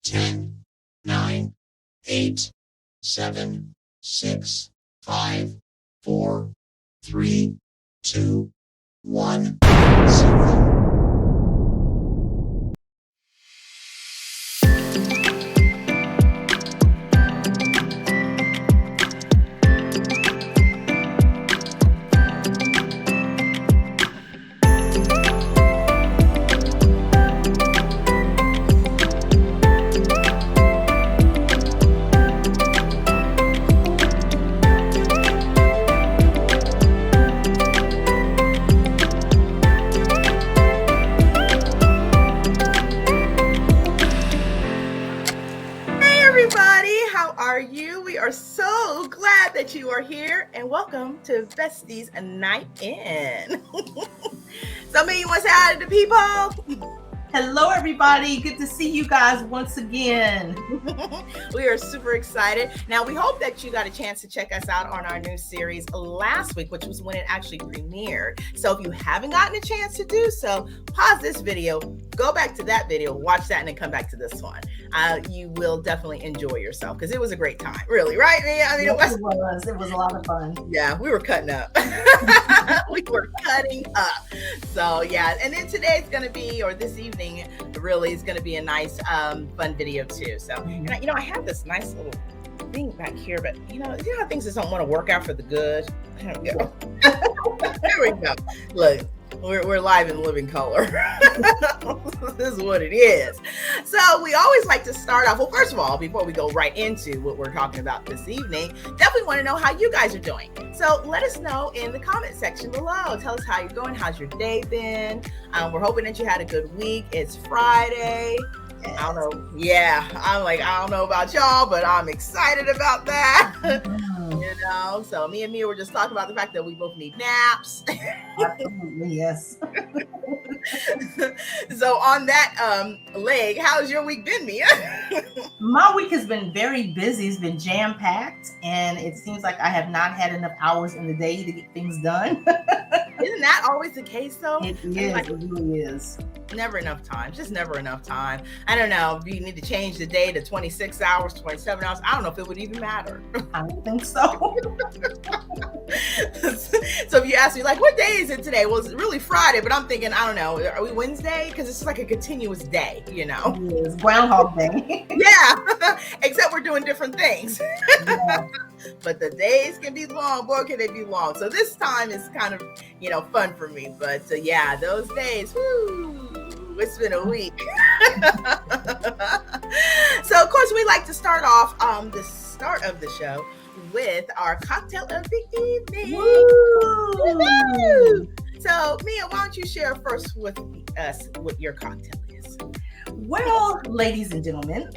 10, 9, 8, 7, 6, 5, 4, 3, 2, 1, 0. You are here and welcome to Bestie's Night-In. Somebody wants to add to the people. Hello, everybody. Good to see you guys once again. We are super excited. Now, we hope that you got a chance to check us out on our new series last week, which was when it actually premiered. So if you haven't gotten a chance to do so, pause this video, go back to that video, watch that, and then come back to this one. You will definitely enjoy yourself because it was a great time, really, right? I mean, yes, it was a lot of fun. Yeah, we were cutting up. We were cutting up. So, yeah. And then today's going to be, or this evening, really is going to be a nice, fun video too. So, and I have this nice little thing back here, but you know how things just don't want to work out for the good. There we go. There we go. Look. We're live in living color. This is what it is. So we always like to start off. Well, first of all, before we go right into what we're talking about this evening, definitely want to know how you guys are doing. So let us know in the comment section below. Tell us how you're going. How's your day been? We're hoping that you had a good week. It's Friday. I don't know. Yeah, I don't know about y'all, but I'm excited about that. You know, so me and Mia were just talking about the fact that we both need naps. Absolutely, yes. So on that leg, how's your week been, Mia? My week has been very busy. It's been jam-packed, and it seems like I have not had enough hours in the day to get things done. Isn't that always the case, though? It is. It really is. Never enough time. Just never enough time. I don't know. If you need to change the day to 26 hours, 27 hours, I don't know if it would even matter. I don't think so. So if you ask me, like, what day is it today? Well, it's really Friday, but I'm thinking, I don't know. Are we Wednesday? Because it's just like a continuous day, you know? It is. Groundhog Day. Yeah. Except we're doing different things. Yeah. But the days can be long. Boy, can they be long. So this time is kind of, fun for me. But yeah, those days, whoo, it's been a week. So, of course, we like to start off the start of the show with our cocktail of the evening. Woo! So, Mia, why don't you share first with us what your cocktail is? Well, ladies and gentlemen,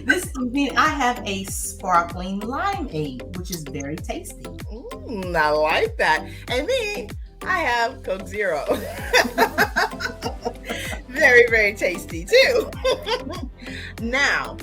this evening I have a sparkling limeade, which is very tasty. I like that. And me, I have Coke Zero. Very, very tasty too. Now,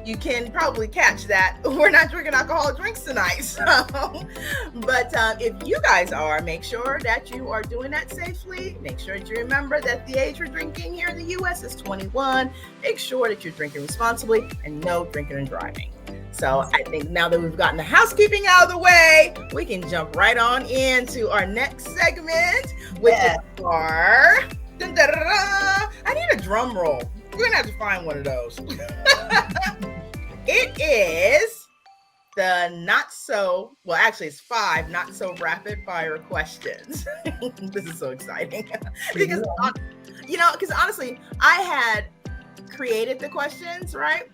you can probably catch that we're not drinking alcoholic drinks tonight. But if you guys are, make sure that you are doing that safely. Make sure that you remember that the age for drinking here in the U.S. is 21. Make sure that you're drinking responsibly and no drinking and driving. So I think now that we've gotten the housekeeping out of the way, we can jump right on into our next segment, which is our... I need a drum roll. We're going to have to find one of those. It is the it's 5 not so rapid fire questions. This is so exciting. Because honestly, I had created the questions, right?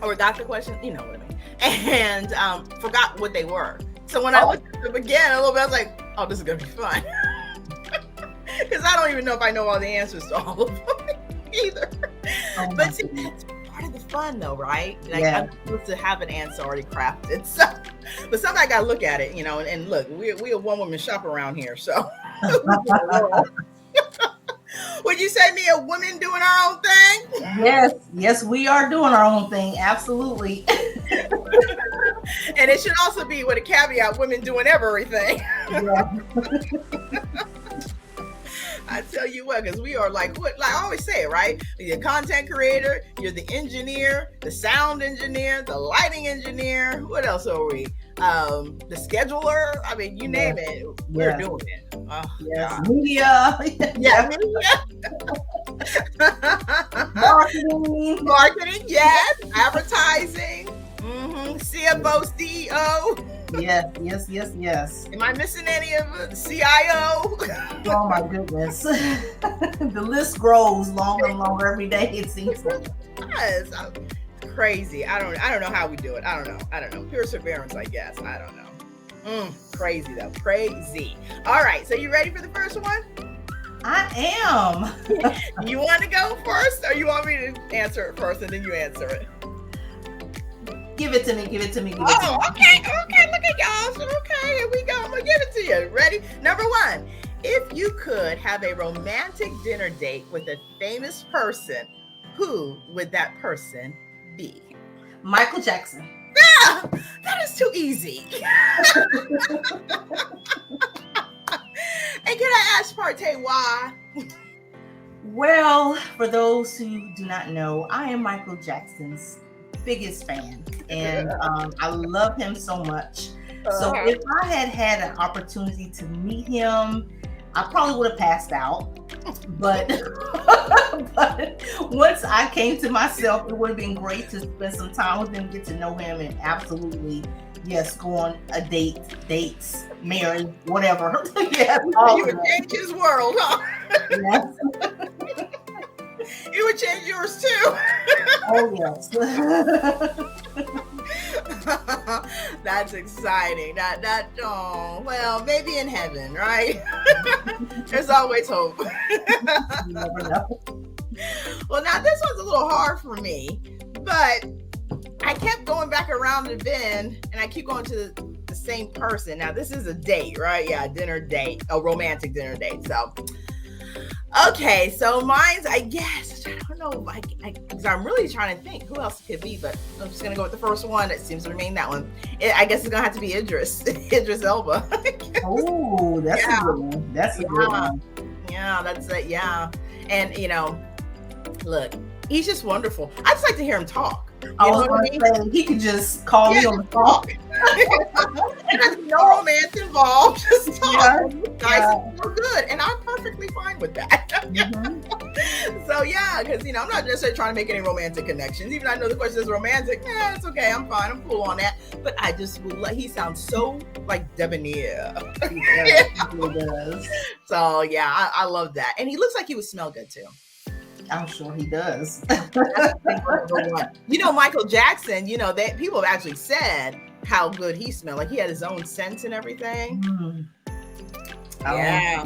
Or got the questions, you know what I mean? And forgot what they were. So when I looked at them again a little bit, I was like, oh, this is going to be fun. Because I don't even know if I know all the answers to all of them either. But see, that's part of the fun though, right? Like, I'm supposed to have an answer already crafted. So, but somebody got to look at it, and look, we a one-woman shop around here. So would you say me a woman doing our own thing? Yes, we are doing our own thing. Absolutely. And it should also be with a caveat, women doing everything. Yeah. I tell you what, because we are like I always say, right? You're a content creator, you're the engineer, the sound engineer, the lighting engineer. What else are we? The scheduler. I mean, you name it, we're doing it. Oh, yes, God. media. Yeah, Marketing. marketing, yes, advertising, CFO, CEO. Yes. Am I missing any of it? CIO? Oh my goodness. The list grows longer and longer every day, it seems like. Yes, crazy. I don't know how we do it. I don't know. Perseverance, I guess. I don't know. Crazy though. Crazy. All right. So you ready for the first one? I am. You want to go first, or you want me to answer it first and then you answer it? Give it to me. Okay. Look at y'all. So, okay, here we go. I'm gonna give it to you. Ready? Number one. If you could have a romantic dinner date with a famous person, who would that person be? Michael Jackson. Ah, that is too easy. And can I ask Partey why? Well, for those who do not know, I am Michael Jackson's biggest fan, and I love him so much. So if I had an opportunity to meet him, I probably would have passed out. But once I came to myself, it would have been great to spend some time with him, get to know him, and absolutely, yes, go on a dates, marry, whatever. Yes, you would change his world, huh? Yes. You would change yours too. Oh yes. That's exciting. Well, maybe in heaven, right? There's always hope. You never know. Well, now this one's a little hard for me, but I kept going back around the bend and I keep going to the same person. Now this is a date, right? Yeah, dinner date, a romantic dinner date. So okay, so mine's, I guess, I don't know, because I'm really trying to think who else it could be, but I'm just going to go with the first one. It seems to remain that one. I guess it's going to have to be Idris Elba. Oh, that's a good one. That's a good one. Yeah, that's it. Yeah. And, look, he's just wonderful. I just like to hear him talk. I was going to say, he could just call me on the phone. And there's no romance involved. Just talk. Yeah. We're good. And I'm perfectly fine with that. So, yeah, because, I'm not necessarily trying to make any romantic connections. Even though I know the question is romantic. It's okay. I'm fine. I'm cool on that. But I just he sounds so like debonair. He does. So, yeah, I love that. And he looks like he would smell good, too. I'm sure he does. Michael Jackson, that people have actually said how good he smelled. Like he had his own scent and everything. Yeah. I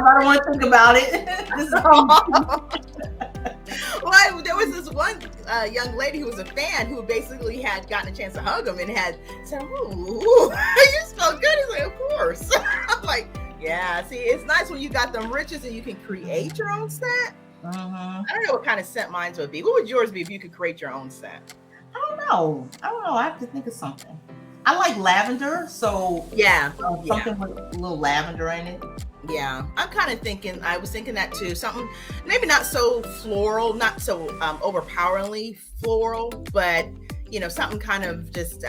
don't want to think about it. Well, there was this one young lady who was a fan who basically had gotten a chance to hug him and had said, "Ooh, you smell good." He's like, "Of course." I'm like, yeah, see, it's nice when you got them riches and you can create your own scent. I don't know what kind of scent mine would be. What would yours be if you could create your own scent? I don't know. I have to think of something. I like lavender, so something with a little lavender in it. Yeah, I'm kind of thinking. I was thinking that too. Something maybe not so floral, not so overpoweringly floral, but something kind of just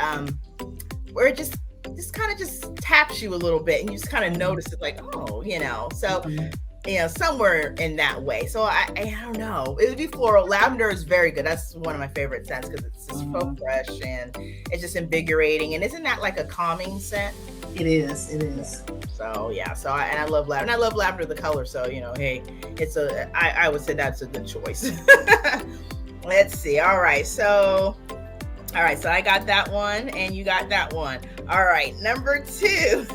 where it just kind of just taps you a little bit, and you just kind of notice it, like, oh, so. Somewhere in that way. So I don't know. It would be floral. Lavender is very good. That's one of my favorite scents because it's just so fresh and it's just invigorating. And isn't that like a calming scent? It is. So yeah. So I love lavender. And I love lavender the color. So hey, I would say that's a good choice. Let's see. All right. So I got that one, and you got that one. All right. Number 2.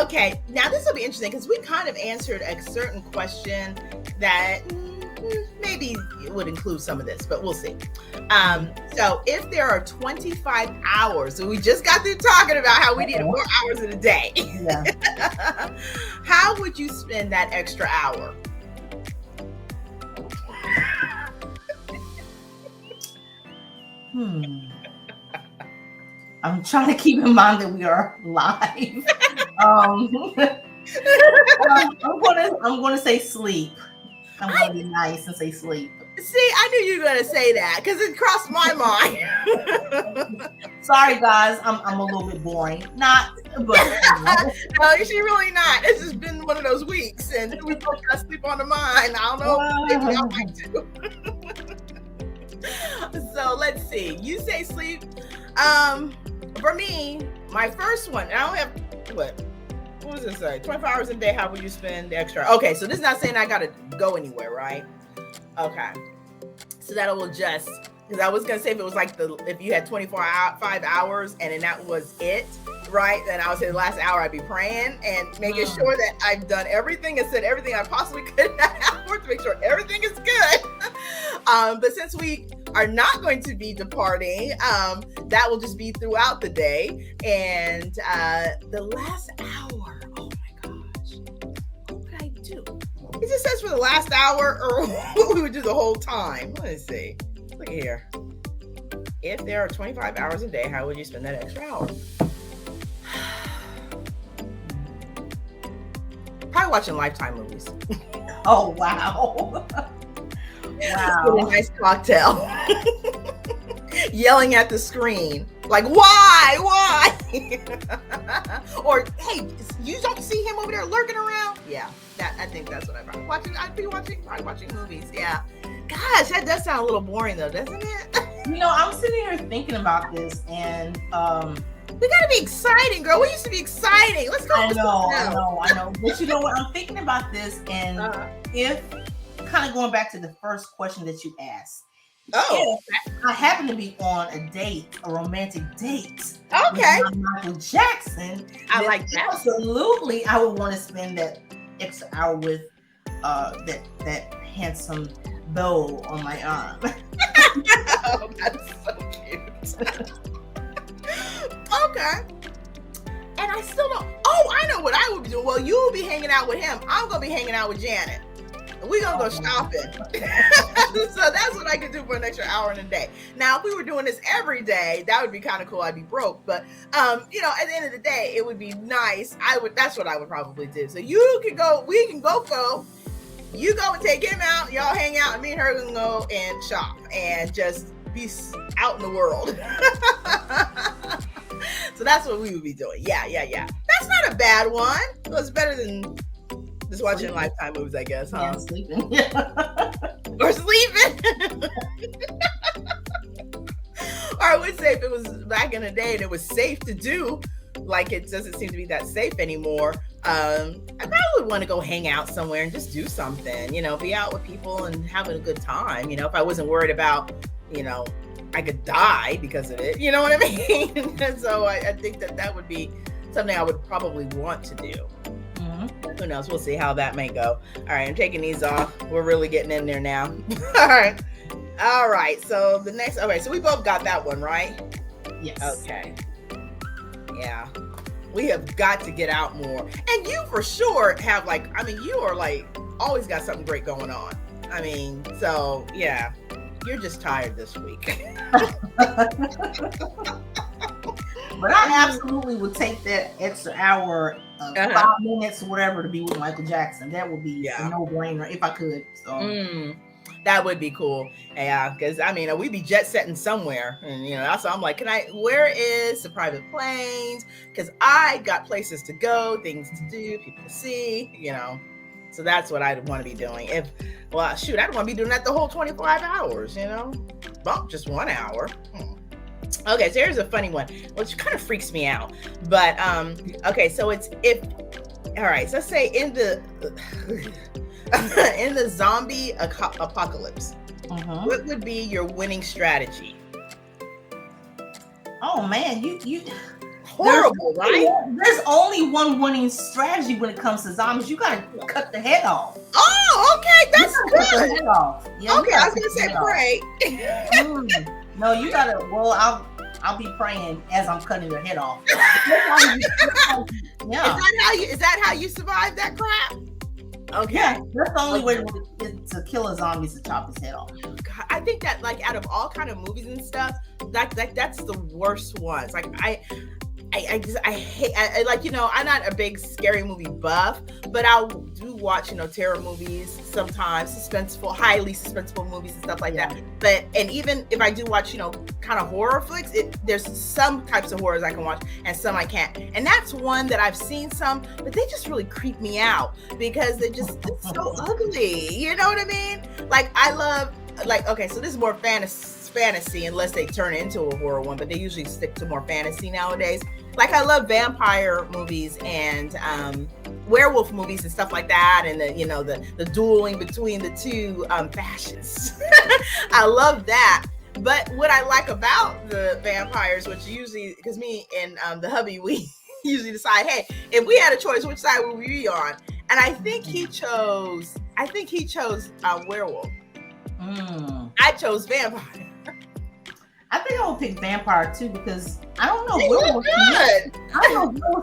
Okay, now this will be interesting because we kind of answered a certain question that maybe would include some of this, but we'll see. So if there are 25 hours, so we just got through talking about how we need 4 hours in a day. Yeah. How would you spend that extra hour? I'm trying to keep in mind that we are live. I'm gonna say sleep. I'm gonna be nice and say sleep. See, I knew you were gonna say that because it crossed my mind. Sorry, guys, I'm a little bit boring. Not, but no, she's really not. It's just been one of those weeks, and we both got sleep on the mind. I don't know. Maybe I might too. So let's see. You say sleep. For me, my first one. And I only have what does it say? 24 hours a day. How will you spend the extra? Okay, so this is not saying I gotta go anywhere, right? Okay, so that will just, because I was gonna say if it was like if you had 5 hours and then that was it, right? Then I would say the last hour I'd be praying and making sure that I've done everything and said everything I possibly could in that hour to make sure everything is good. But since we are not going to be departing, that will just be throughout the day. And the last hour, oh my gosh, what would I do? It just says for the last hour, or what we would do the whole time. Let's see. Look at here. If there are 25 hours a day, how would you spend that extra hour? Probably watching Lifetime movies. Oh, wow. Wow. With a nice cocktail. Yelling at the screen. Like, why? Or, hey, you don't see him over there lurking around? Yeah, I think that's what I'd be watching movies. Yeah. Gosh, that does sound a little boring though, doesn't it? I'm sitting here thinking about this, and we gotta be exciting, girl. We used to be exciting. Let's go. I know. But you know what? I'm thinking about this, and if kind of going back to the first question that you asked. Oh, if I happen to be on a romantic date. Okay. With Michael Jackson. I like that. Absolutely, I would want to spend that extra hour with that handsome bow on my arm. Oh, that's so cute. Okay. And I still don't. Oh, I know what I would be doing. Well, you will be hanging out with him. I'm gonna be hanging out with Janet. We're gonna go shopping. So that's what I could do for an extra hour in a day. Now, if we were doing this every day, that would be kind of cool. I'd be broke, but at the end of the day, it would be nice. That's what I would probably do. So you can go. We can go. You go and take him out. Y'all hang out, and me and her can go and shop and just be out in the world. So that's what we would be doing. Yeah. That's not a bad one. It was better than just watching Lifetime movies, I guess, huh? Yeah, sleeping. Or sleeping. Or I would say if it was back in the day and it was safe to do, like it doesn't seem to be that safe anymore, I probably would want to go hang out somewhere and just do something, be out with people and having a good time, if I wasn't worried about, I could die because of it, you know what I mean? And so I think that would be something I would probably want to do. Who knows? We'll see how that may go. All right, I'm taking these off. We're really getting in there now. All right. So the next. Okay, so we both got that one, right? Yes. Okay. Yeah. We have got to get out more. And you for sure have you are always got something great going on. So yeah, you're just tired this week. But I absolutely would take that extra hour, 5 minutes or whatever, to be with Michael Jackson. That would be a no-brainer if I could. So that would be cool. Yeah, because we'd be jet setting somewhere, and that's why I'm like, where is the private planes? Because I got places to go, things to do, people to see, So that's what I'd want to be doing. I'd want to be doing that the whole 25 hours, Bump just 1 hour. Okay, so here's a funny one, which kind of freaks me out. But okay, so so let's say in the in the zombie apocalypse, what would be your winning strategy? Oh man, you horrible, right? There's only one winning strategy when it comes to zombies. You gotta cut the head off. Oh, okay, that's good. Cut the head off. Yeah, okay, I was gonna say pray. No, you gotta. Well, I'll be praying as I'm cutting your head off. Yeah. Is that how you survive that crap? Okay. Yeah, that's the only way to kill a zombie is to chop his head off. God, I think that out of all kind of movies and stuff, that's the worst ones. I hate, like, you know, I'm not a big scary movie buff, but I do watch, you know, terror movies sometimes, highly suspenseful movies and stuff like that. But, and even if I do watch, you know, kind of horror flicks, there's some types of horrors I can watch and some I can't. And that's one that I've seen some, but they just really creep me out because it's so ugly. You know what I mean? Like, I love, like, okay, so this is more fantasy unless they turn it into a horror one, but they usually stick to more fantasy nowadays. Like, I love vampire movies and werewolf movies and stuff like that, and the, you know, the dueling between the two fascists. I love that. But what I like about the vampires, which usually, because me and the hubby, we usually decide, hey, if we had a choice, which side would we be on? And I think he chose werewolf. I chose vampire. I think I would pick vampire too, because I don't know werewolves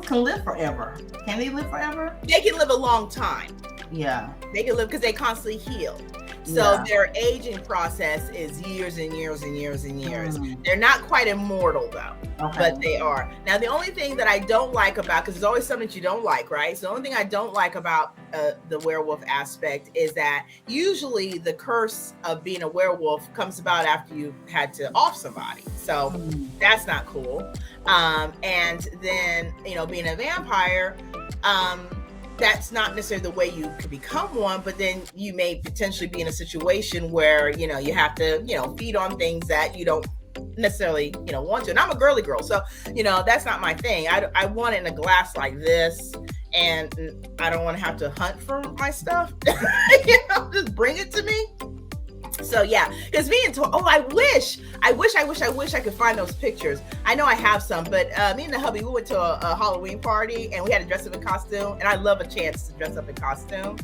can live forever. Can they live forever? They can live a long time. Yeah. They can live because they constantly heal. So their aging process is years and years and years and years. They're not quite immortal though, but they are. Now, the only thing that I don't like about, because there's always something that you don't like, right? So the only thing I don't like about the werewolf aspect is that usually the curse of being a werewolf comes about after you had to off somebody. So that's not cool. And then, you know, being a vampire, that's not necessarily the way you could become one, but then you may potentially be in a situation where, you know, you have to, you know, feed on things that you don't necessarily, you know, want to. And I'm a girly girl, so, you know, that's not my thing. I want it in a glass like this, and I don't want to have to hunt for my stuff. You know, just bring it to me. So yeah, because me and I wish I could find those pictures. I know I have some, but me and the hubby, we went to a Halloween party and we had to dress up in costume, and I love a chance to dress up in costume.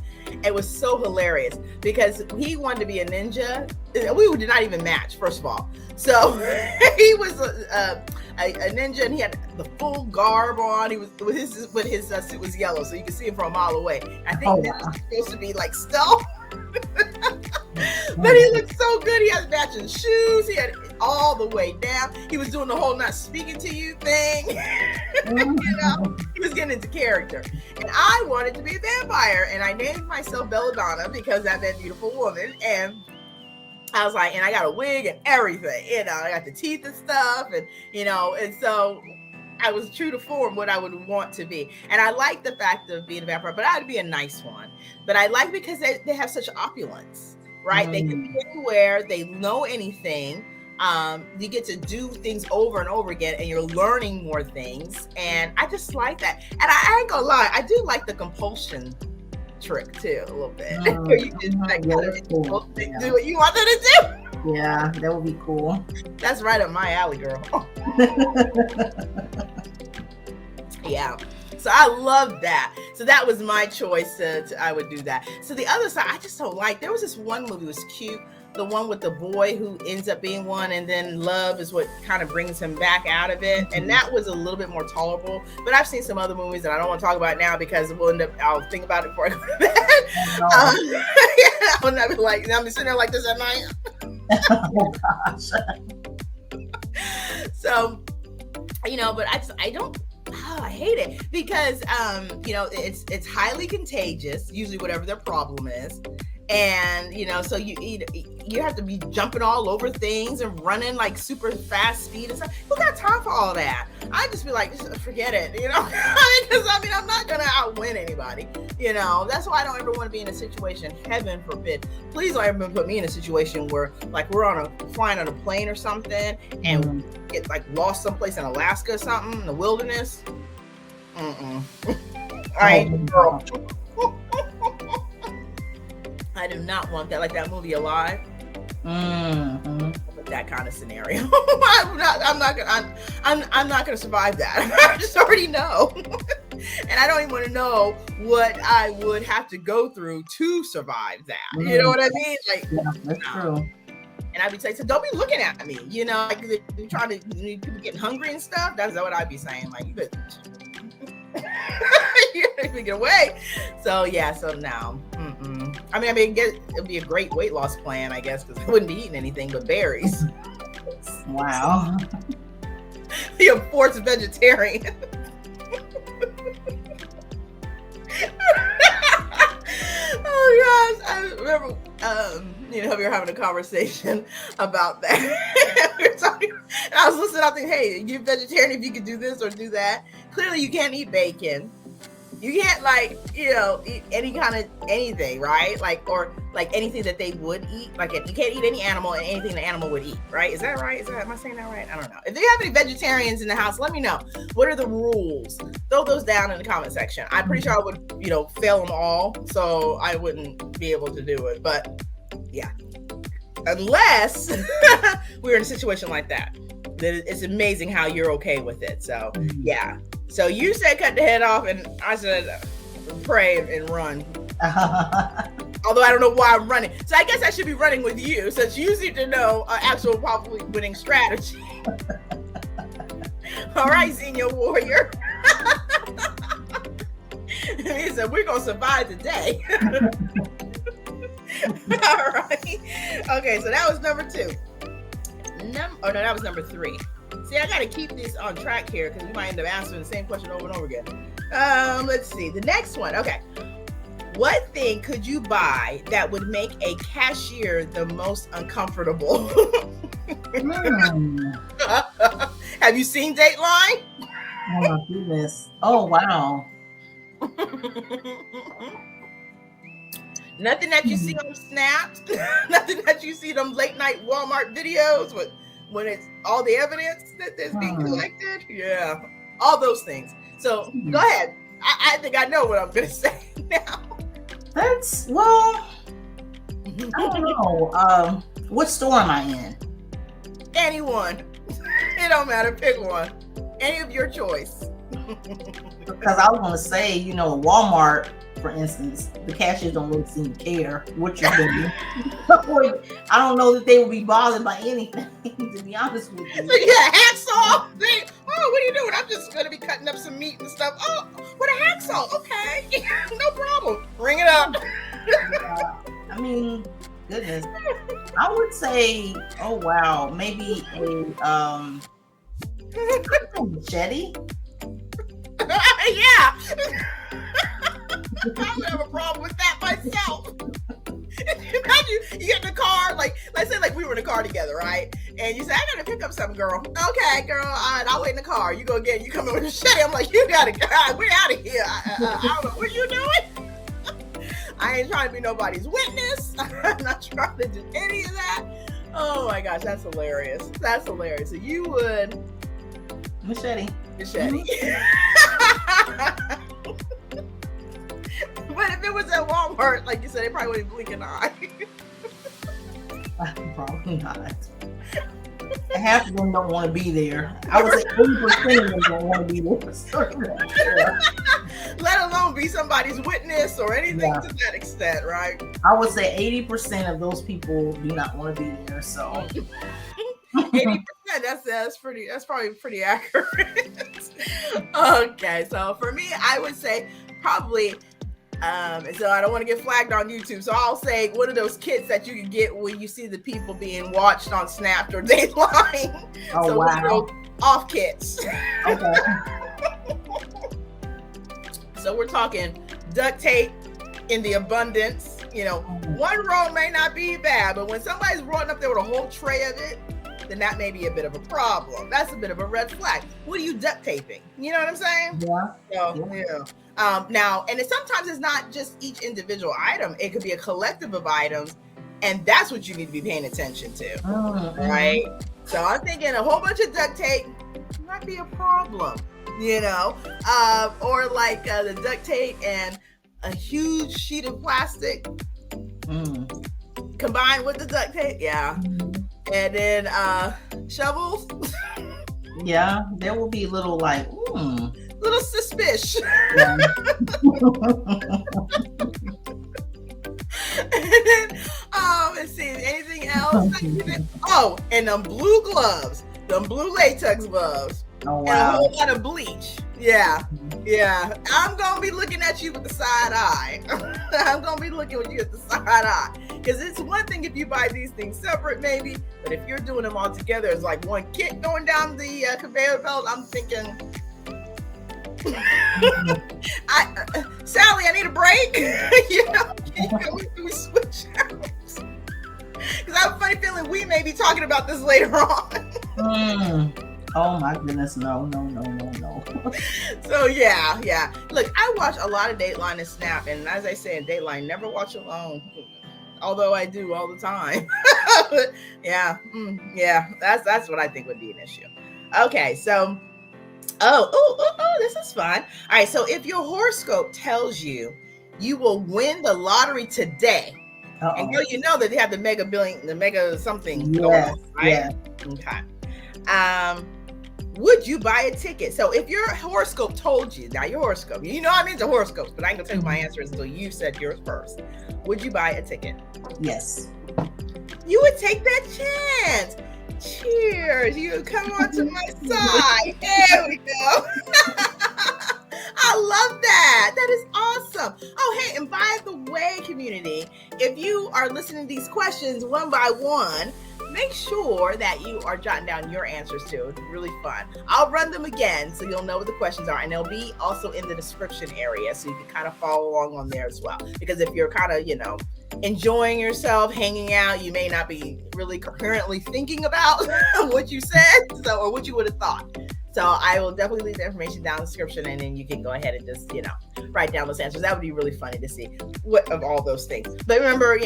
It was so hilarious because he wanted to be a ninja. We did not even match, first of all. So he was a ninja, and he had the full garb on. His suit was yellow, so you could see him from a mile away. I think this was supposed to be like stealth. But he looked so good. He had matching shoes. He had it all the way down. He was doing the whole not speaking to you thing. You know, he was getting into character. And I wanted to be a vampire, and I named myself Belladonna because that meant beautiful woman. And I was like, and I got a wig and everything. You know, I got the teeth and stuff, and you know, and so I was true to form what I would want to be. And I like the fact of being a vampire, but I'd be a nice one. But I like because they have such opulence, right? They can be anywhere, they know anything. You get to do things over and over again, and you're learning more things. And I just like that. And I ain't gonna lie, I do like the compulsion trick too, a little bit. Where you just like do what you want them to do. Yeah, that would be cool. That's right up my alley, girl. Yeah. So I love that. So that was my choice. I would do that. So the other side, I just don't like. There was this one movie, it was cute. The one with the boy who ends up being one, and then love is what kind of brings him back out of it. And that was a little bit more tolerable. But I've seen some other movies that I don't want to talk about now because I'll think about it before I go to bed. I'll not be like, I'm sitting there like this at night. Oh gosh. So, you know, but I hate it because, you know, it's highly contagious, usually whatever their problem is. And, you know, so you have to be jumping all over things and running like super fast speed and stuff. Who got time for all that? I just be like, just forget it, you know, because I'm not going to outwin anybody. You know, that's why I don't ever want to be in a situation, heaven forbid. Please don't ever put me in a situation where like we're flying on a plane or something and we get like lost someplace in Alaska or something in the wilderness. All right, girl. I do not want that, like that movie Alive. That kind of scenario. I'm not gonna survive that. I just already know. And I don't even want to know what I would have to go through to survive that. You know what I mean? Like, yeah, that's true. And I'd be saying, so don't be looking at me, you know, like you're trying to, people getting hungry and stuff. That's what I'd be saying. Like, you could get away. So yeah, so no. I mean, it'd be a great weight loss plan, I guess, because I wouldn't be eating anything but berries. Wow. a forced vegetarian. Oh gosh, I remember, we were having a conversation about that. We were talking, and I was listening. I think, hey, you're vegetarian if you could do this or do that. Clearly, you can't eat bacon. You can't eat any kind of anything, right? Or anything that they would eat. Like you can't eat any animal and anything the animal would eat, right? Is that right? Am I saying that right? I don't know. If you have any vegetarians in the house, let me know. What are the rules? Throw those down in the comment section. I'm pretty sure I would, fail them all, so I wouldn't be able to do it. But yeah, unless we're in a situation like that. It's amazing how you're okay with it. So yeah. So you said cut the head off, and I said pray and run. Although I don't know why I'm running. So I guess I should be running with you, since you seem to know an actual probably winning strategy. All right, senior warrior. He said we're gonna survive today. All right. Okay, so that was number 2. That was number 3. See, I got to keep this on track here because we might end up answering the same question over and over again. Let's see. The next one. Okay. What thing could you buy that would make a cashier the most uncomfortable? Have you seen Dateline? Oh my goodness. Oh, wow. Nothing that you see on Snaps. Nothing that you see them late night Walmart videos when it's all the evidence that is being collected. Yeah, all those things. So go ahead. I think I know what I'm going to say now. I don't know. What store am I in? Anyone. It don't matter. Pick one. Any of your choice. Because I was going to say, Walmart, for instance, the cashiers don't really seem to care what you're doing. I don't know that they would be bothered by anything, to be honest with you. So yeah, hacksaw. What are you doing? I'm just going to be cutting up some meat and stuff. Oh, what a hacksaw. Okay. No problem. Bring it up. I mean, goodness. I would say, maybe a machete. Yeah. I would have a problem with that myself. Imagine you get in the car, let's say we were in the car together, right? And you say, I gotta pick up something, girl. Okay, girl, I'll wait in the car. You go get it. You come in with a machete. I'm like, you gotta go. We're out of here. I don't know what you doing. I ain't trying to be nobody's witness. I'm not trying to do any of that. Oh my gosh, that's hilarious. That's hilarious. So you would machete. But if it was at Walmart, like you said, they probably wouldn't blink an eye. Probably not. Half of them don't want to be there. I would say 80% of them don't want to be there. Let alone be somebody's witness or anything to that extent, right? I would say 80% of those people do not want to be there. So 80%. That's probably pretty accurate. Okay, so for me, I would say probably. So I don't want to get flagged on YouTube. So I'll say one of those kits that you can get when you see the people being watched on Snap or Dateline. Oh, so wow. Off kits. Okay. So we're talking duct tape in the abundance. One roll may not be bad, but when somebody's rolling up there with a whole tray of it, then that may be a bit of a problem. That's a bit of a red flag. What are you duct taping? You know what I'm saying? Yeah. So, yeah. Now, and sometimes it's not just each individual item. It could be a collective of items, and that's what you need to be paying attention to, right? So I'm thinking a whole bunch of duct tape might be a problem, or the duct tape and a huge sheet of plastic combined with the duct tape, and then shovels. Yeah, there will be little little suspicious. Yeah. And then, let's see, anything else? Oh, and them blue gloves, them blue latex gloves, Oh, wow. and a whole lot of bleach. Yeah. Yeah. I'm going to be looking at you with the side eye. I'm going to be looking at you with the side eye. Because it's one thing if you buy these things separate, maybe. But if you're doing them all together, it's like one kit going down the conveyor belt. I'm thinking, Sally, I need a break. Can we switch out? Because I have a funny feeling we may be talking about this later on. Oh my goodness, no. So yeah. Look, I watch a lot of Dateline and Snap, and as I say in Dateline, never watch alone. Although I do all the time. But yeah, that's what I think would be an issue. Okay, so this is fun. All right, so if your horoscope tells you you will win the lottery today, and you know that they have the mega something going on, right? Yeah. Okay. Would you buy a ticket? So if your horoscope told you, now your horoscope, you know I'm into horoscopes, but I ain't gonna tell you my answer is until you said yours first. Would you buy a ticket? Yes. You would take that chance. Cheers. You would come on to my side. There we go. I love that. That is awesome. Oh, hey, and by the way, community, if you are listening to these questions one by one, make sure that you are jotting down your answers too. It's really fun. I'll run them again so you'll know what the questions are, and they'll be also in the description area so you can kind of follow along on there as well. Because if you're kind of, enjoying yourself, hanging out, you may not be really coherently thinking about what you said, or what you would have thought. So I will definitely leave the information down in the description, and then you can go ahead and just, write down those answers. That would be really funny to see what of all those things. But remember,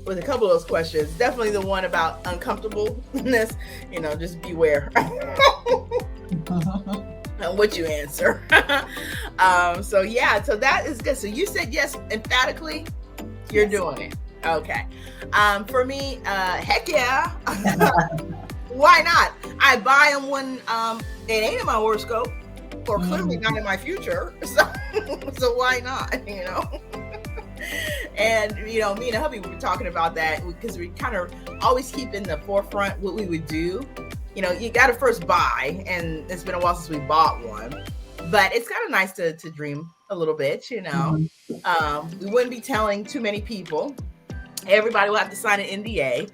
with a couple of those questions, definitely the one about uncomfortableness, just beware what you answer. So that is good. So you said yes emphatically. You're doing it. Okay. For me, heck yeah. Why not? I buy them when it ain't in my horoscope, or clearly not in my future. So why not? And me and hubby were talking about that because we kind of always keep in the forefront what we would do. You got to first buy, and it's been a while since we bought one, but it's kind of nice to dream a little bit. We wouldn't be telling too many people. Everybody will have to sign an NDA.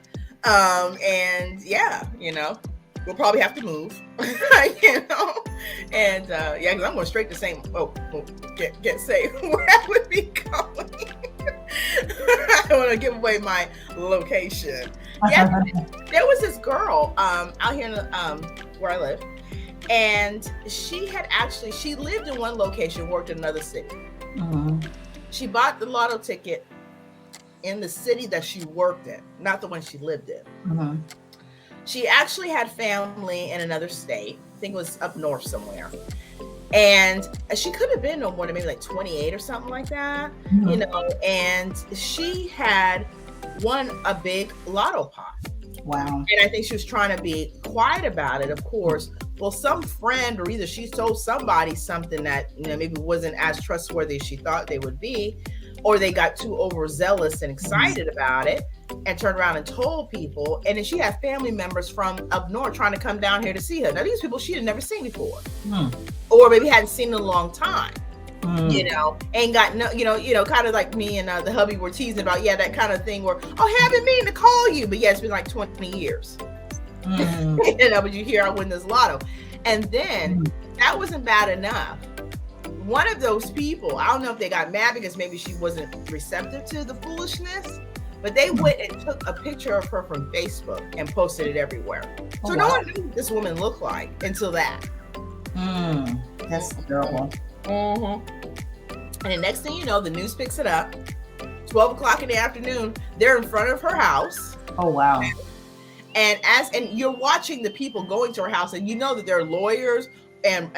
We'll probably have to move, and because I'm going straight to saying, get safe where I would be going. I don't want to give away my location. Yeah, there was this girl out here in where I live, and she lived in one location, worked in another city. She bought the lotto ticket in the city that she worked in, not the one she lived in. She actually had family in another state. I think it was up north somewhere. And she could have been no more than maybe like 28 or something like that, and she had won a big lotto pot. Wow. And I think she was trying to be quiet about it, of course. Well, some friend, or either she told somebody something that, maybe wasn't as trustworthy as she thought they would be, or they got too overzealous and excited about it and turned around and told people. And then she had family members from up north trying to come down here to see her. Now, these people she had never seen before, or maybe hadn't seen in a long time. Ain't got no, kind of like me and the hubby were teasing about, that kind of thing where, I've been meaning to call you, but it's been like 20 years. But you hear I win this lotto. And then that wasn't bad enough. One of those people, I don't know if they got mad because maybe she wasn't receptive to the foolishness, but they went and took a picture of her from Facebook and posted it everywhere. So no one knew what this woman looked like until that. That's terrible. And the next thing you know, the news picks it up. 12 o'clock in the afternoon, they're in front of her house. Oh, wow. And you're watching the people going to her house, and that they're lawyers and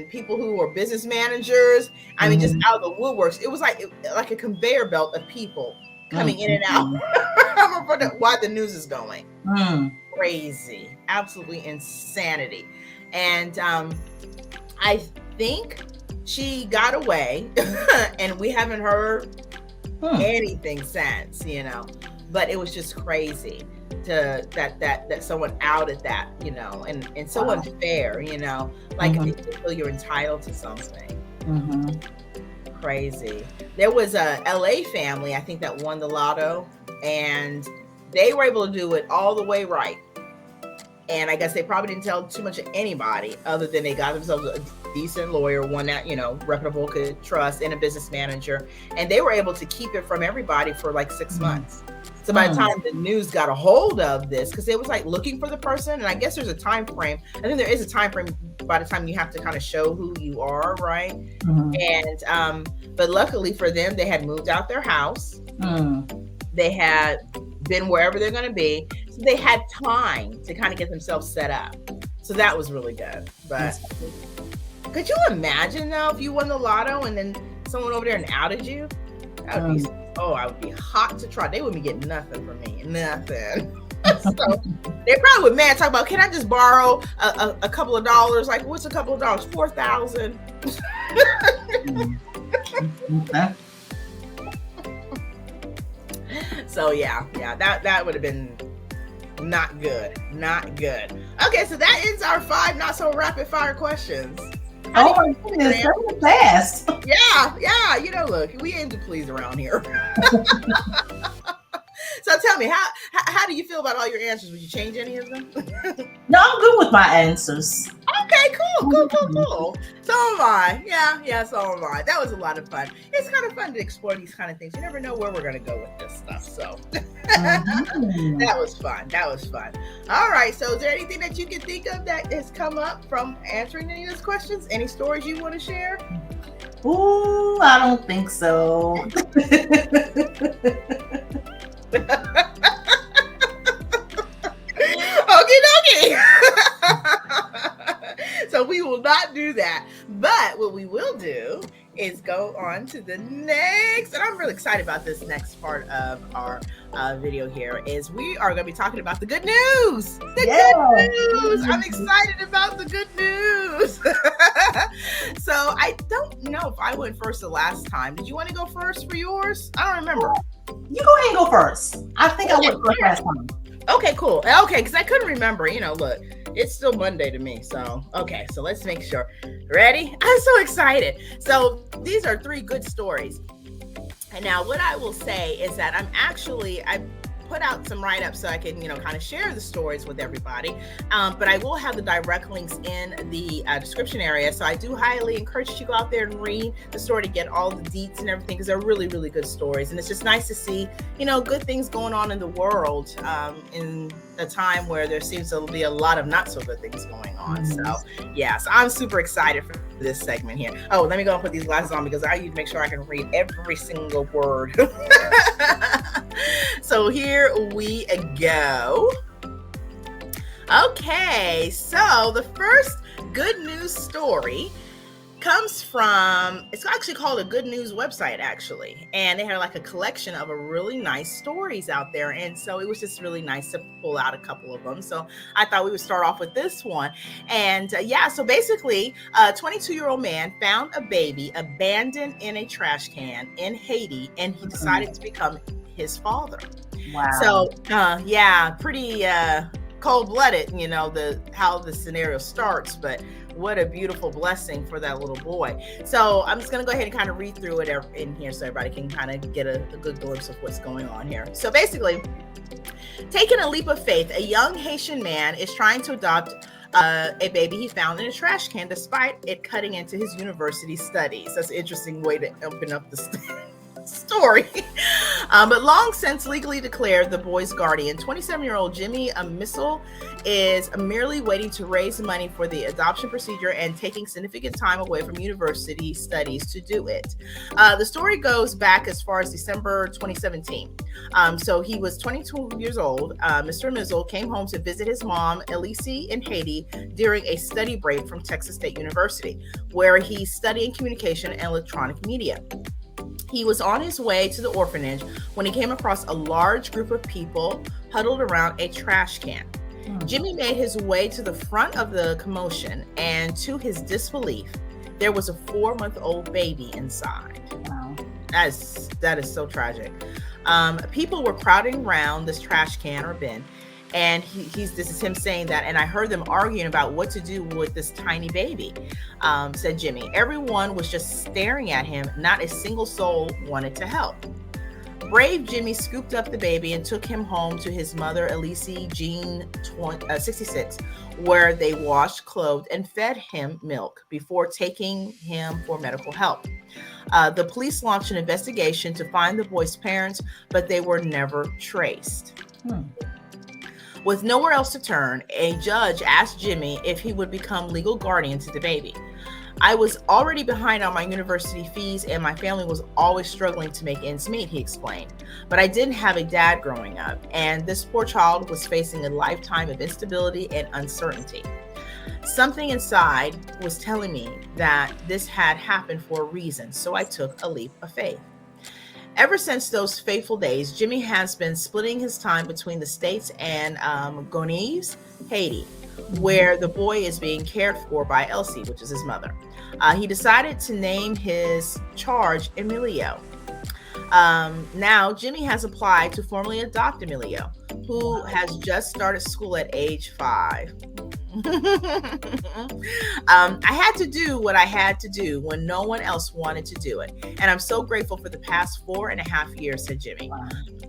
people who are business managers. I mean, just out of the woodworks. It was like a conveyor belt of people coming in and out. Why the news is going. Crazy. Absolutely insanity. And I think she got away and we haven't heard anything since, but it was just crazy. that someone outed that, you know, and so unfair, you know, like you feel you're entitled to something. Crazy. There was a LA family, I think, that won the lotto, and they were able to do it all the way right. And I guess they probably didn't tell too much of anybody, other than they got themselves a decent lawyer, one that, you know, reputable, could trust, and a business manager. And they were able to keep it from everybody for like 6 months. So by the time the news got a hold of this, because it was like looking for the person, and I guess there's a time frame. I think there is a time frame by the time you have to kind of show who you are, right? And but luckily for them, they had moved out their house. They had been wherever they're going to be, so they had time to kind of get themselves set up. So that was really good. But could you imagine though if you won the lotto and then someone over there and outed you? That would be I would be hot to try. They wouldn't be getting nothing from me, nothing. So they probably would talk about, can I just borrow a couple of dollars? Like, what's a couple of dollars? 4,000. So yeah, that would have been not good. Okay, so that ends our 5 not so rapid fire questions. Oh my goodness, that was fast. Yeah, you know, look, we aim to please around here. So tell me, how do you feel about all your answers? Would you change any of them? No, I'm good with my answers. Okay, cool. So am I. Yeah, so am I. That was a lot of fun. It's kind of fun to explore these kind of things. You never know where we're going to go with this stuff. So that was fun. All right. So is there anything that you can think of that has come up from answering any of those questions? Any stories you want to share? Ooh, I don't think so. Okie dokie. So we will not do that. But what we will do is go on to the next, and I'm really excited about this next part of our video here, is we are going to be talking about the good news. Good news. I'm excited about the good news. So I don't know if I went first the last time. Did you want to go first for yours? I don't remember. You go ahead and go first. I think I went first last time. Okay, cool. Okay, because I couldn't remember. You know, look, it's still Monday to me. So, okay, so let's make sure. Ready? I'm so excited. So these are 3 good stories. And now what I will say is that I put out some write-ups so I can, you know, kind of share the stories with everybody. But I will have the direct links in the description area. So I do highly encourage you to go out there and read the story to get all the deets and everything, because they're really, really good stories. And it's just nice to see, you know, good things going on in the world in a time where there seems to be a lot of not so good things going on. So yeah, so I'm super excited for this segment here. Oh, let me go and put these glasses on because I need to make sure I can read every single word. So here we go. Okay, so the first good news story comes from, it's actually called a good news website actually, and they had like a collection of a really nice stories out there, and so it was just really nice to pull out a couple of them. So I thought we would start off with this one. And so basically a 22-year-old man found a baby abandoned in a trash can in Haiti, and he decided to become his father. Wow. So pretty cold-blooded, you know, how the scenario starts, but what a beautiful blessing for that little boy. So I'm just going to go ahead and kind of read through it in here so everybody can kind of get a good glimpse of what's going on here. So basically, taking a leap of faith, a young Haitian man is trying to adopt a baby he found in a trash can despite it cutting into his university studies. That's an interesting way to open up the story. But long since legally declared the boy's guardian, 27-year-old Jimmy MSwA is merely waiting to raise money for the adoption procedure and taking significant time away from university studies to do it. The story goes back as far as December 2017. So he was 22 years old. Mr. MSwA came home to visit his mom, Elise, in Haiti during a study break from Texas State University, where he's studying communication and electronic media. He was on his way to the orphanage when he came across a large group of people huddled around a trash can. Jimmy made his way to the front of the commotion, and to his disbelief, there was a 4-month-old baby inside. Wow. That is so tragic. People were crowding around this trash can or bin, and this is him saying that, and I heard them arguing about what to do with this tiny baby, said Jimmy. Everyone was just staring at him. Not a single soul wanted to help. Brave Jimmy scooped up the baby and took him home to his mother, Elise Jean, 66, where they washed, clothed, and fed him milk before taking him for medical help. The police launched an investigation to find the boy's parents, but they were never traced. With nowhere else to turn, a judge asked Jimmy if he would become legal guardian to the baby. I was already behind on my university fees, and my family was always struggling to make ends meet, he explained. But I didn't have a dad growing up, and this poor child was facing a lifetime of instability and uncertainty. Something inside was telling me that this had happened for a reason, so I took a leap of faith. Ever since those fateful days, Jimmy has been splitting his time between the States and Gonesse, Haiti, where the boy is being cared for by Elsie, which is his mother. He decided to name his charge Emilio. Now, Jimmy has applied to formally adopt Emilio, who has just started school at age 5. I had to do what I had to do when no one else wanted to do it. And I'm so grateful for the past 4.5 years, said Jimmy.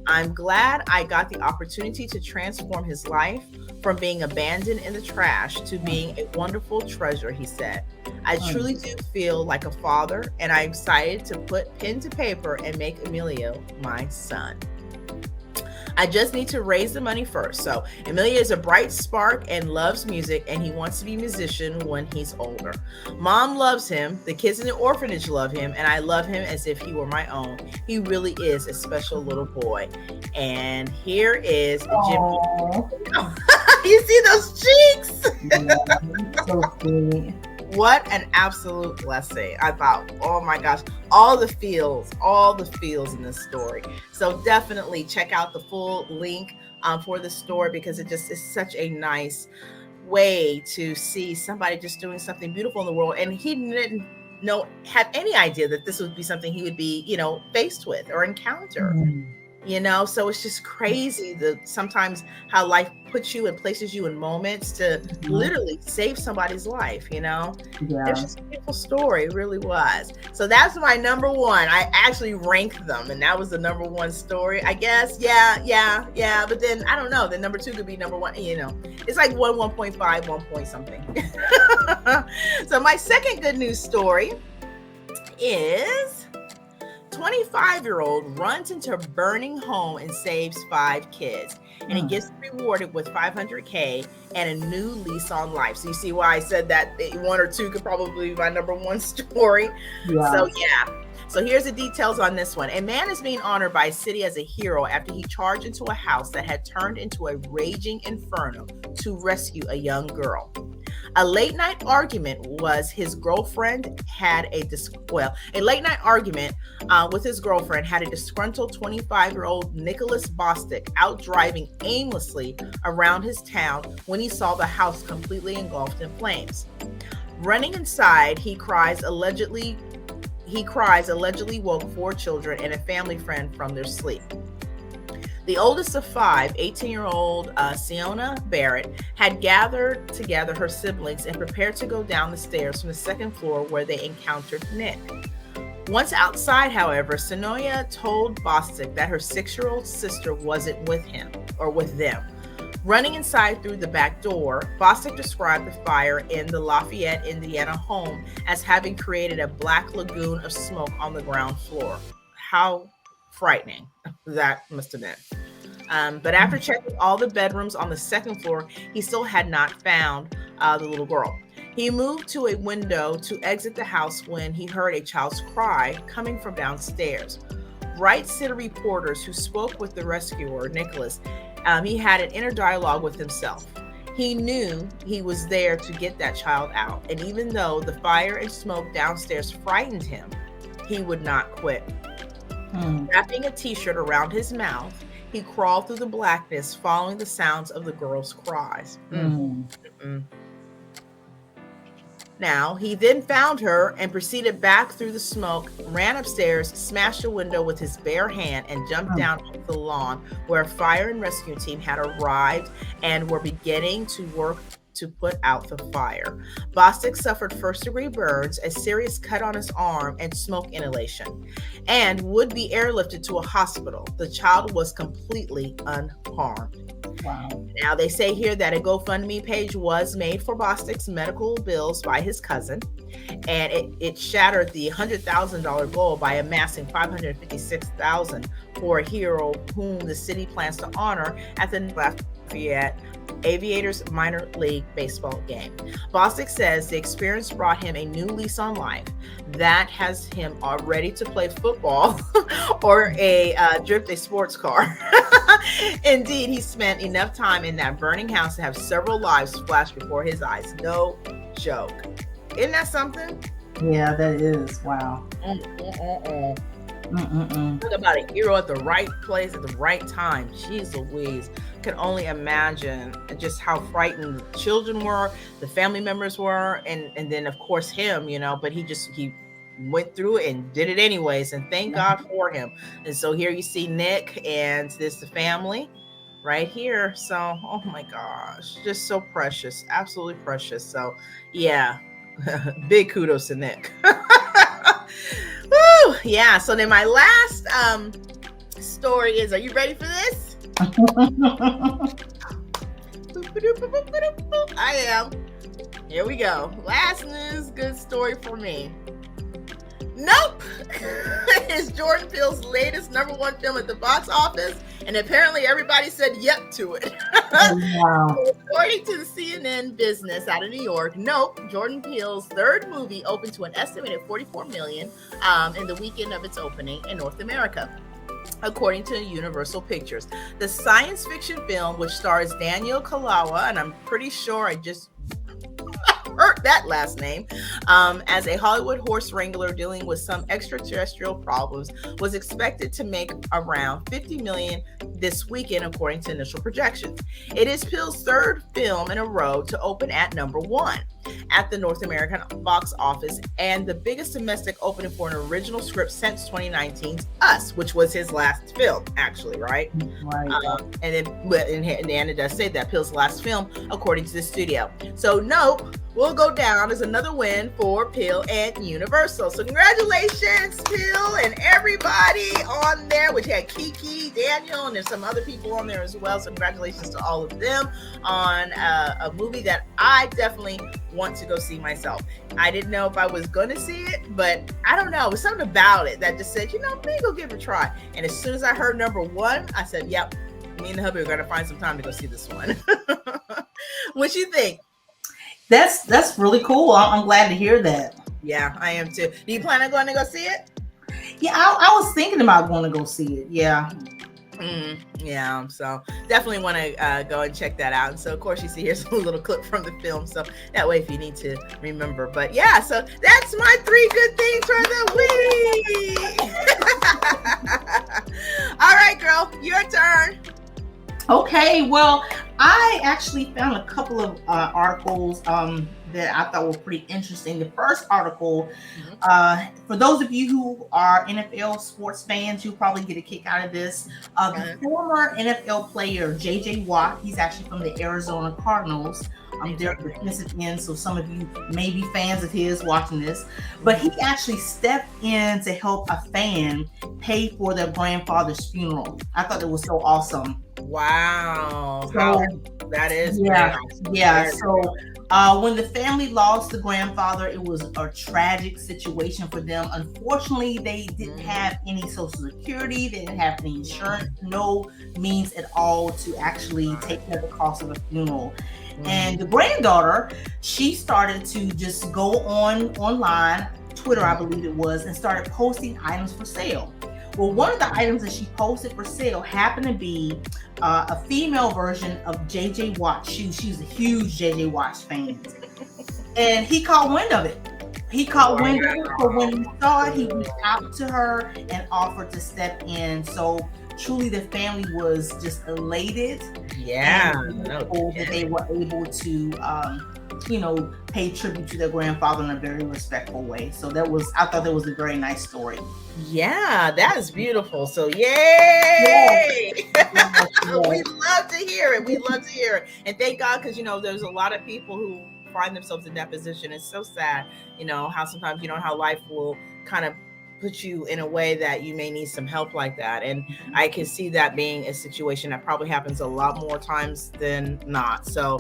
I'm glad I got the opportunity to transform his life from being abandoned in the trash to being a wonderful treasure, he said. I truly do feel like a father, and I'm excited to put pen to paper and make Emilio my son. I just need to raise the money first. So Emilio is a bright spark and loves music, and he wants to be a musician when he's older. Mom loves him. The kids in the orphanage love him, and I love him as if he were my own. He really is a special little boy. And here is Jimmy. You see those cheeks? Yeah, so sweet. What an absolute blessing. I thought, oh my gosh, all the feels in this story. So definitely check out the full link for the story, because it just is such a nice way to see somebody just doing something beautiful in the world. And he didn't have any idea that this would be something he would be, faced with or encounter. So it's just crazy sometimes how life puts you and places you in moments to literally save somebody's life, Yeah. It's just a beautiful story. It really was. So that's my number one. I actually ranked them, and that was the number one story, I guess. Yeah. But then I don't know. The number two could be number one, It's like 1.5, 1 point something. So my second good news story is 25-year-old runs into a burning home and saves 5 kids. And he gets rewarded with $500K and a new lease on life. So you see why I said that 1 or 2 could probably be my number one story. Yeah. So here's the details on this one. A man is being honored by a city as a hero after he charged into a house that had turned into a raging inferno to rescue a young girl. A late night argument with his girlfriend had a disgruntled 25-year-old Nicholas Bostic out driving aimlessly around his town when he saw the house completely engulfed in flames. Running inside, he cries allegedly woke 4 children and a family friend from their sleep. The oldest of 5, 18-year-old Siona Barrett, had gathered together her siblings and prepared to go down the stairs from the second floor where they encountered Nick. Once outside, however, Sonoya told Bostic that her 6-year-old sister wasn't with them. Running inside through the back door, Bostic described the fire in the Lafayette, Indiana home as having created a black lagoon of smoke on the ground floor. How frightening that must have been. But after checking all the bedrooms on the second floor, he still had not found the little girl. He moved to a window to exit the house when he heard a child's cry coming from downstairs. Wright City reporters who spoke with the rescuer, Nicholas, he had an inner dialogue with himself. He knew he was there to get that child out, and even though the fire and smoke downstairs frightened him, he would not quit. Wrapping a t-shirt around his mouth, he crawled through the blackness, following the sounds of the girl's cries. Now, he then found her and proceeded back through the smoke, ran upstairs, smashed a window with his bare hand, and jumped down onto the lawn where a fire and rescue team had arrived and were beginning to work to put out the fire. Bostic suffered first-degree burns, a serious cut on his arm, and smoke inhalation, and would be airlifted to a hospital. The child was completely unharmed. Wow. Now, they say here that a GoFundMe page was made for Bostic's medical bills by his cousin, and it shattered the $100,000 goal by amassing $556,000 for a hero whom the city plans to honor at the Lafayette Aviators minor league baseball game. Bostic says the experience brought him a new lease on life that has him all ready to play football or drift a sports car. Indeed, he spent enough time in that burning house to have several lives flash before his eyes. No joke. Isn't that something? Yeah, that is. Wow. Talk about a hero at the right place at the right time. Jeez Louise. Can only imagine just how frightened the children were, the family members were, and then of course him, you know, but he went through it and did it anyways, and thank God for him. And so here you see Nick and the family right here. So, oh my gosh, just so precious, absolutely precious. So yeah, big kudos to Nick. Woo! Yeah, so then my last story is, are you ready for this? I am. Here we go. Last news, good story for me. Nope. It's Jordan Peele's latest #1 film at the box office, and apparently everybody said yep to it. Wow. According to the CNN Business out of New York, Nope, Jordan Peele's third movie, opened to an estimated $44 million in the weekend of its opening in North America, according to Universal Pictures. The science fiction film, which stars Daniel Kaluuya, and I'm pretty sure I just heard that last name, as a Hollywood horse wrangler dealing with some extraterrestrial problems, was expected to make around $50 million this weekend, according to initial projections. It is Peele's third film in a row to open at #1 at the North American box office, and the biggest domestic opening for an original script since 2019's Us, which was his last film, actually, right? Right. And then it does say that Peele's last film, according to the studio. So Nope will go down as another win for Peele and Universal. So congratulations, Peele and everybody on there, which had Kiki, Daniel, and there's some other people on there as well. So congratulations to all of them on a movie that I definitely want to go see myself. I didn't know if I was going to see it, but I don't know. It was something about it that just said, you know, maybe go give it a try. And as soon as I heard #1, I said, yep, me and the hubby are going to find some time to go see this one. What you think? That's really cool. I'm glad to hear that. Yeah, I am too. Do you plan on going to go see it? Yeah, I was thinking about going to go see it. Yeah. Yeah, so definitely want to go and check that out. And so, of course, you see here's a little clip from the film, so that way if you need to remember. But yeah, so that's my 3 good things for the week. All right, girl, your turn. Okay, well, I actually found a couple of articles that I thought were pretty interesting. The first article, for those of you who are NFL sports fans, you'll probably get a kick out of this. The former NFL player, J.J. Watt, he's actually from the Arizona Cardinals. They're defensive end, so some of you may be fans of his watching this. But he actually stepped in to help a fan pay for their grandfather's funeral. I thought it was so awesome. Wow. So, that is yeah. So when the family lost the grandfather, it was a tragic situation for them. Unfortunately, they didn't have any Social Security. They didn't have any insurance, no means at all to actually take care of the cost of a funeral. And the granddaughter, she started to just go online, Twitter, I believe it was, and started posting items for sale. Well, one of the items that she posted for sale happened to be a female version of J.J. Watt's shoes. She's a huge J.J. Watt fan. And he caught wind of it. He caught wind of it, so when he saw it, he reached out to her and offered to step in. So truly the family was just elated. Yeah. That they were able to pay tribute to their grandfather in a very respectful way. So I thought that was a very nice story. Yeah, that is beautiful. So yay! We love to hear it. We love to hear it. And thank God, because there's a lot of people who find themselves in that position. It's so sad, how sometimes how life will kind of put you in a way that you may need some help like that. And I can see that being a situation that probably happens a lot more times than not. So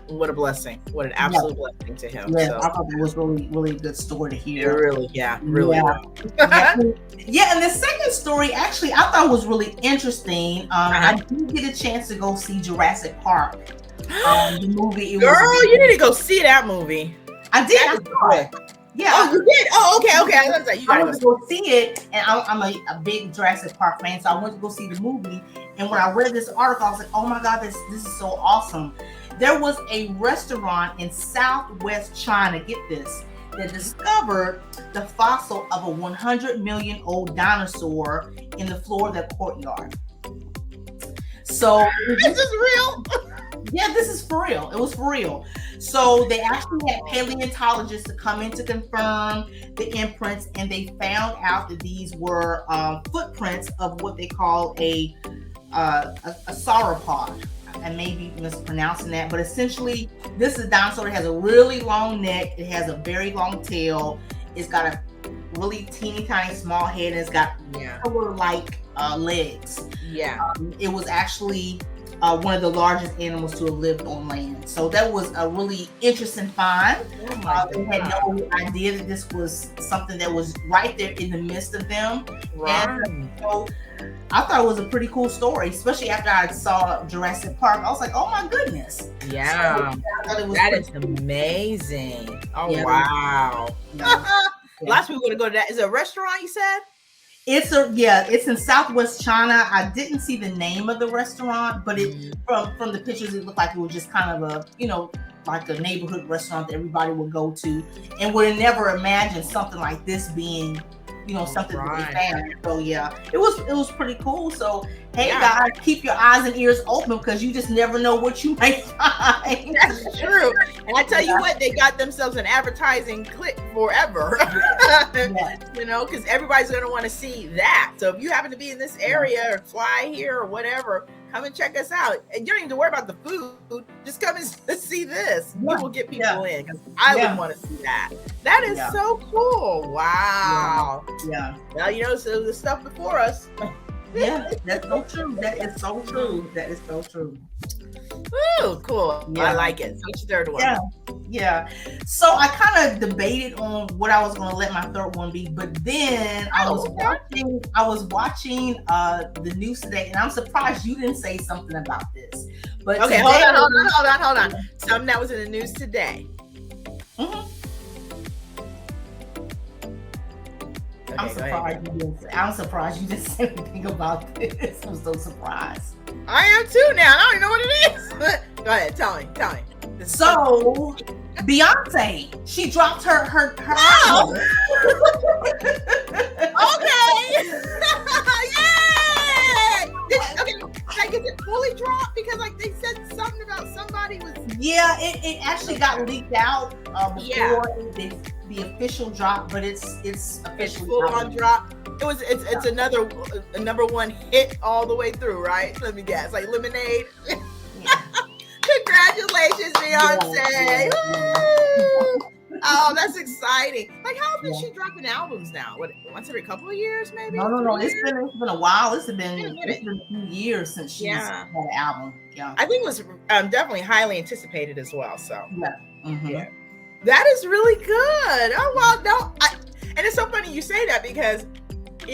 what a blessing. What an absolute blessing to him. Yeah, so, I thought it was really, really good story to hear. Really. Yeah. And the second story, actually, I thought was really interesting. I did get a chance to go see Jurassic Park. The movie. Girl, you need to go see that movie. I did. I saw it. Yeah. Oh, you did? Oh, okay. I was like, you gotta go see it, and I'm a big Jurassic Park fan, so I went to go see the movie. And when I read this article, I was like, oh my God, this is so awesome. There was a restaurant in Southwest China, get this, that discovered the fossil of a 100 million old dinosaur in the floor of their courtyard. So this is real. Yeah, this is for real. It was for real. So they actually had paleontologists to come in to confirm the imprints, and they found out that these were footprints of what they call a sauropod. I may be mispronouncing that, but essentially, this is a dinosaur that has a really long neck. It has a very long tail. It's got a really teeny tiny small head, and it's got pillar-like legs. Yeah. It was actually one of the largest animals to have lived on land. So that was a really interesting find. We had no idea that this was something that was right there in the midst of them. Right. And so I thought it was a pretty cool story, especially after I saw Jurassic Park. I was like, oh my goodness. Yeah. So that is amazing. Oh, yeah. Wow. Lots of people going to go to that. Is it a restaurant, you said? It's in Southwest China. I didn't see the name of the restaurant, but from the pictures, it looked like it was just kind of a, like a neighborhood restaurant that everybody would go to, and would never imagine something like this being, something that they found. So yeah, it was pretty cool. So hey guys, keep your eyes and ears open, because you just never know what you might find. That's true. And I tell you what, they got themselves an advertising click forever. Because everybody's going to want to see that. So if you happen to be in this area or fly here or whatever, come and check us out. And you don't even have to worry about the food. Just come and see this. We will get people in, because I would want to see that. That is so cool. Wow. Yeah. Well, so the stuff before us. Yeah, that's so true. That is so true. That is so true. Ooh, cool. Yeah. I like it. So what's your third one? Yeah. So I kind of debated on what I was going to let my third one be, but then I was watching the news today, and I'm surprised you didn't say something about this. But okay, today, hold on. Something that was in the news today. Mm-hmm. Okay, I'm surprised you didn't say anything about this. I'm so surprised. I am too now. I don't even know what it is. Go ahead, tell me. So, Beyonce, she dropped her album. Okay. Yay! Okay, is it fully dropped? Because they said something about somebody was. Yeah, it actually got leaked out before the official drop, but it's officially full on drop. It's another a number one hit all the way through, right? Let me guess, like Lemonade. Congratulations, Beyonce! Oh, that's exciting. Like, how often is she dropping albums now? What, once every couple of years, maybe? No. It's been a while. It's been a few years since she's had an album. Yeah, I think it was definitely highly anticipated as well. So yeah. That is really good. Oh well, no, and it's so funny you say that, because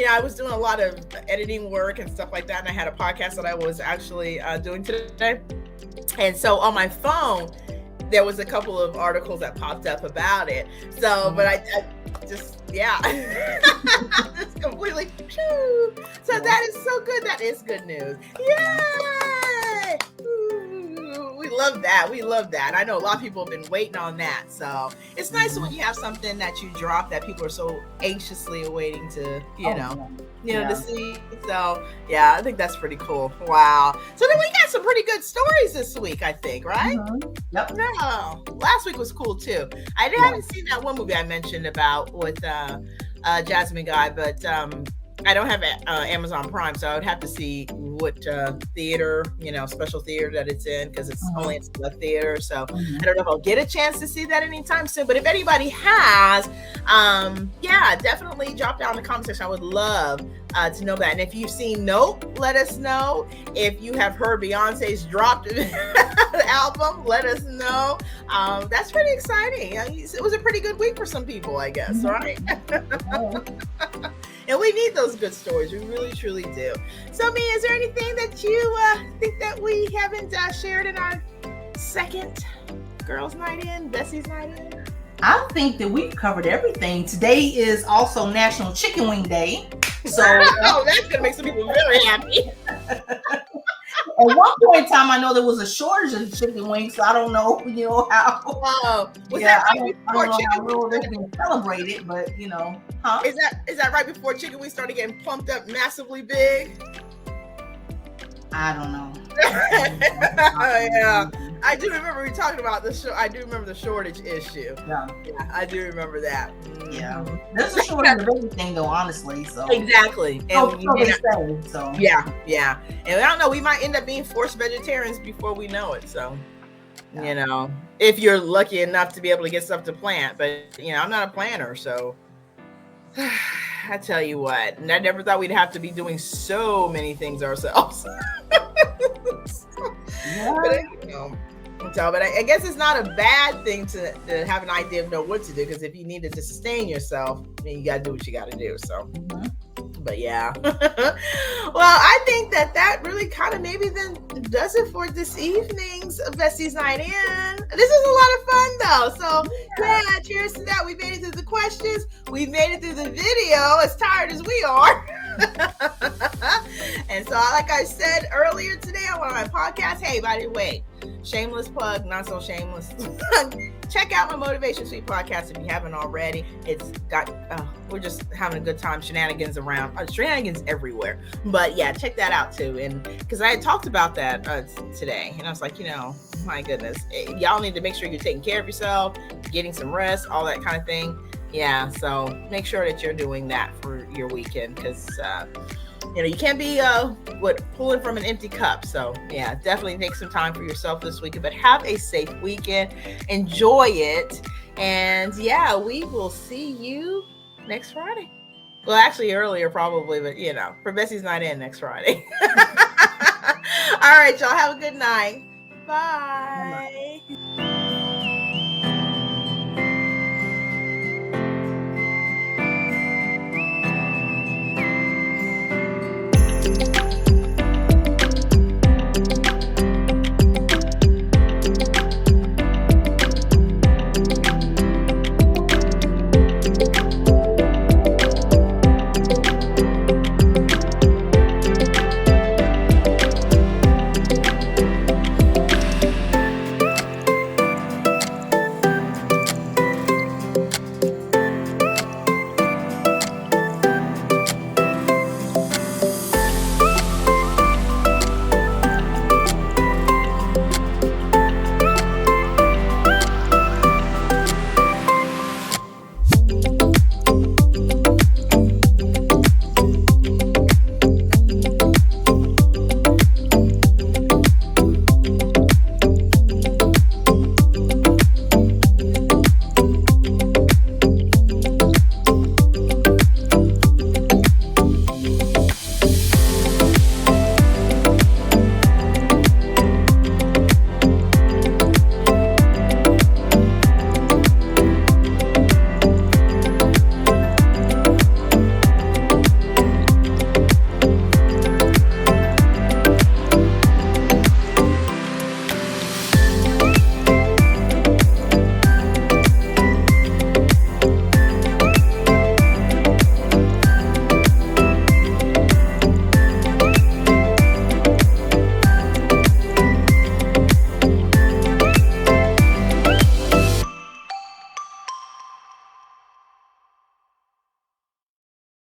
I was doing a lot of editing work and stuff like that, and I had a podcast that I was actually doing today, and so on my phone there was a couple of articles that popped up about it. So, but I just it's completely true. So that is so good. That is good news. Yay! We love that. We love that. I know a lot of people have been waiting on that. So it's nice when you have something that you drop that people are so anxiously awaiting to, to see. So yeah, I think that's pretty cool. Wow. So then we got some pretty good stories this week, I think, right? Mm-hmm. Yep. No, last week was cool too. I haven't seen that one movie I mentioned about with Jasmine Guy, but I don't have Amazon Prime, so I would have to see what theater, special theater that it's in, because it's only in select theater. So I don't know if I'll get a chance to see that anytime soon. But if anybody has, definitely drop down in the comment section. I would love to know that. And if you've seen Nope, let us know. If you have heard Beyonce's dropped album, let us know. That's pretty exciting. It was a pretty good week for some people, I guess, right? And we need those good stories. We really, truly do. So, Mia, is there anything that you think that we haven't shared in our second Girls Night In, Bestie's Night In? I think that we've covered everything. Today is also National Chicken Wing Day. So that's going to make some people very happy. At one point in time, I know there was a shortage of chicken wings, so I don't know, how. Oh, I don't know how well they've been celebrated, but huh? Is that right before chicken wings started getting pumped up massively big? I don't know. Yeah, I do remember we talking about the show. I do remember the shortage issue. Yeah, I do remember that. Yeah, there's a shortage of everything, though, honestly. So exactly, and yeah. And I don't know, we might end up being forced vegetarians before we know it. So, if you're lucky enough to be able to get stuff to plant, but I'm not a planter, so. I tell you what, and I never thought we'd have to be doing so many things ourselves. But I guess it's not a bad thing to have an idea of know what to do, because if you needed to sustain yourself, then you got to do what you got to do. So, but yeah. Well, I think that really kind of maybe then does it for this evening's Bestie's Night In. This is a lot of fun though. So yeah, cheers to that. We made it through the questions. We made it through the video, as tired as we are. And so, like I said earlier today on one of my podcasts, hey, by the way, shameless plug, not so shameless. Check out my Motivation Suite podcast if you haven't already. It's got, we're just having a good time, shenanigans around, shenanigans everywhere. But yeah, check that out too. And because I had talked about that today, and I was like, my goodness, y'all need to make sure you're taking care of yourself, getting some rest, all that kind of thing. Yeah, so make sure that you're doing that for your weekend, because you can't be pulling from an empty cup. So yeah, definitely take some time for yourself this weekend, but have a safe weekend, enjoy it, and yeah, we will see you next Friday. Well, actually earlier probably, but for Bestie's Night In next Friday. All right, y'all, have a good night. Bye.